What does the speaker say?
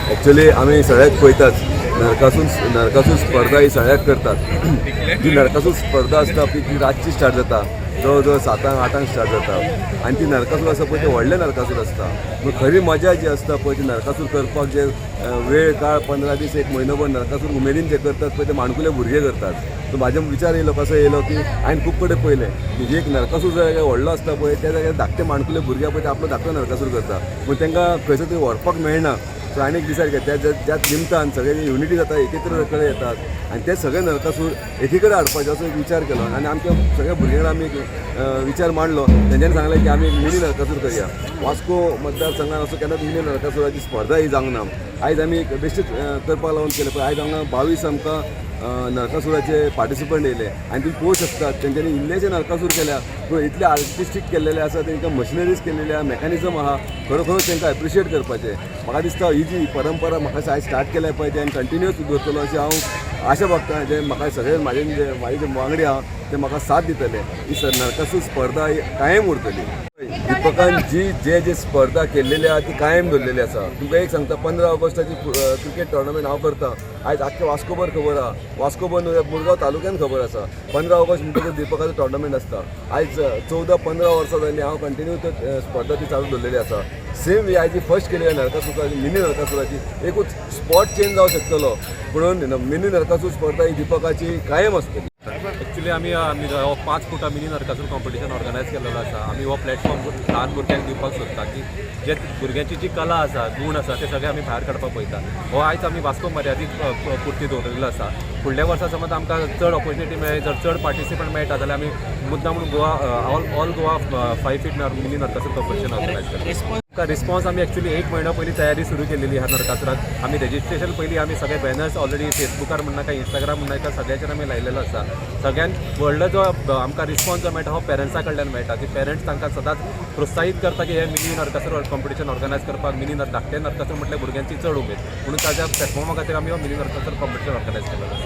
Actually आम्ही सगळ्यात पळयतात नरकासूर स्पर्धा ही सगळ्याक करतात. जी नरकासूर स्पर्धा असता ती रातची स्टार्ट जाता, जवळ 7-8 स्टार्ट जाता आणि ती नरकासूर आसा पळय ते व्हडले नरकासूर असता. मग खरी मजा जी असता पळय ती नरकासूर करपाक जे वेळ काळ 15 दीस 1 म्हयनोभर नरकासूर उमेदीन जे करतात पळय ते माणकुले भुरगे करतात. सो म्हाज्या विचार येयलो कसो येयलो की हांवें खूब कडेन पळयलें की एक नरकासूर जर व्हडलो असता पळय त्या जाग्यार धाकटे माणकुले भुरगे पळय ते आपलो धाकटो नरकासूर करता, पूण तांकां खंयसर तरी व्हरपाक मेळना. सो आनी एक डिसायड केलें त्याच निमतान सगळे युनिटी जाता एकत्र कडेन येतात आणि ते सगळे नरकासूर एकी कडेन हाडपाचो असो एक विचार केलो आणि आमच्या सगळ्या भुरग्यांना आमी विचार मांडलो. तेंच्यांनी सांगलें की आमी एक मिनी नरकासूर करया. वास्को मतदारसंघात असो केन्ना मिनी नरकासुराची स्पर्धा ही जावंक ना. आयज आमी बेश्टेच करपाक लागून केलें पळय आयज हांगा 22 आमकां नरकासुराचे पार्टिसिपंट येयले आनी तुम्ही पळोवंक शकतात तेंच्यांनी इल्लेशे नरकासूर केल्या पूण इतले आर्टिस्टीक केल्लेले आसा तेंकां मशिनरीज केल्लेल्या मेकॅनिझम आहा खरोखरच तेंकां एप्रिशिएट करपाचें. म्हाका दिसता ही जी परंपरा म्हाका आयज स्टार्ट केल्या पळय ते कंटिन्यूअस दवरतलो अशें हांव आशा बघता. जे म्हाका सगळे म्हाजे जे वांगडी आहा ते म्हाका साथ दितले. ही नरकासूर स्पर्धा ही कायम उरतली. दीपकान जे स्पर्धा केल्लेली आहा ती कायम दवरलेली आसा. तुमकां एक सांगता 15 ऑगस्टाची क्रिकेट टोर्नामेंट हांव करता. आयज आख्खे वास्कोभर खबर आहा. वास्कोभर न्हू मुरगांव तालुक्यान खबर आसा. 15 ऑगस्ट म्हणटकीर दीपकाचो टोर्नामेंट आसता. आयज 14-15 वर्सां जालीं हांव कंटिन्यू स्पर्धा ती चालू दवरलेली आसा. सेम आयज जी फर्स्ट केली नरकासुराची मिनी नरकासुराची एकूच स्पॉट चेंज जावं शकतलो म्हणून मिनी नरकासूर स्पर्धा ही दीपकाची कायम आसतली. एक्चुअली आमी 5 फुटा मिनी नरकासूर कॉम्पिटिशन ऑर्गनायज केलेलो आसा. आमी हो प्लॅटफॉर्म ल्हान भुरग्यांक दिवपाक सोदता की जे भुरग्यांची जी कला आसा गूण आसा ते सगळे आमी भायर काडपाक पळयता. हो आयज आमी वास्को मर्यादीत पुरती दवरिल्लो आसा. फुडल्या वर्सा समज आमकां चड ऑपॉर्च्युनिटी मेळ्ळी जर चड पार्टिसिपंट मेळटा जाल्यार आमी मुद्दाम म्हणून Goa all Goa 5 feet mini Narakasur competition organise करता. रिस्पॉन्स आमी एक्चुअली 1 म्हयनो पयलीं तयारी सुरू केलेली ह्या नरकासुराक. आमी रेजिस्ट्रेशन पयलीं आमी सगळे बॅनर्स ऑलरेडी फेसबुकार म्हणनाका इंस्टाग्राम म्हणनाका सगळ्याचेर आमी लायलेलो आसा. सगळ्यात व्हडलो जो आमकां रिस्पॉन्स जो मेळटा हो पेरंट्सां कडल्यान मेळटा की पेरंट्स तांकां सदांच प्रोत्साहीत करता की हे मिनी नरकासूर कॉम्पिटिशन ऑर्गनायज करपाक. धाकटे नरकासूर म्हटल्यार भुरग्यांची चड उमेद म्हणून ताज्या प्लॅटफॉर्मा खातीर आमी हो मिनी नरकासूर कॉम्पिटिशन ऑर्गनायज केलेलो आसा.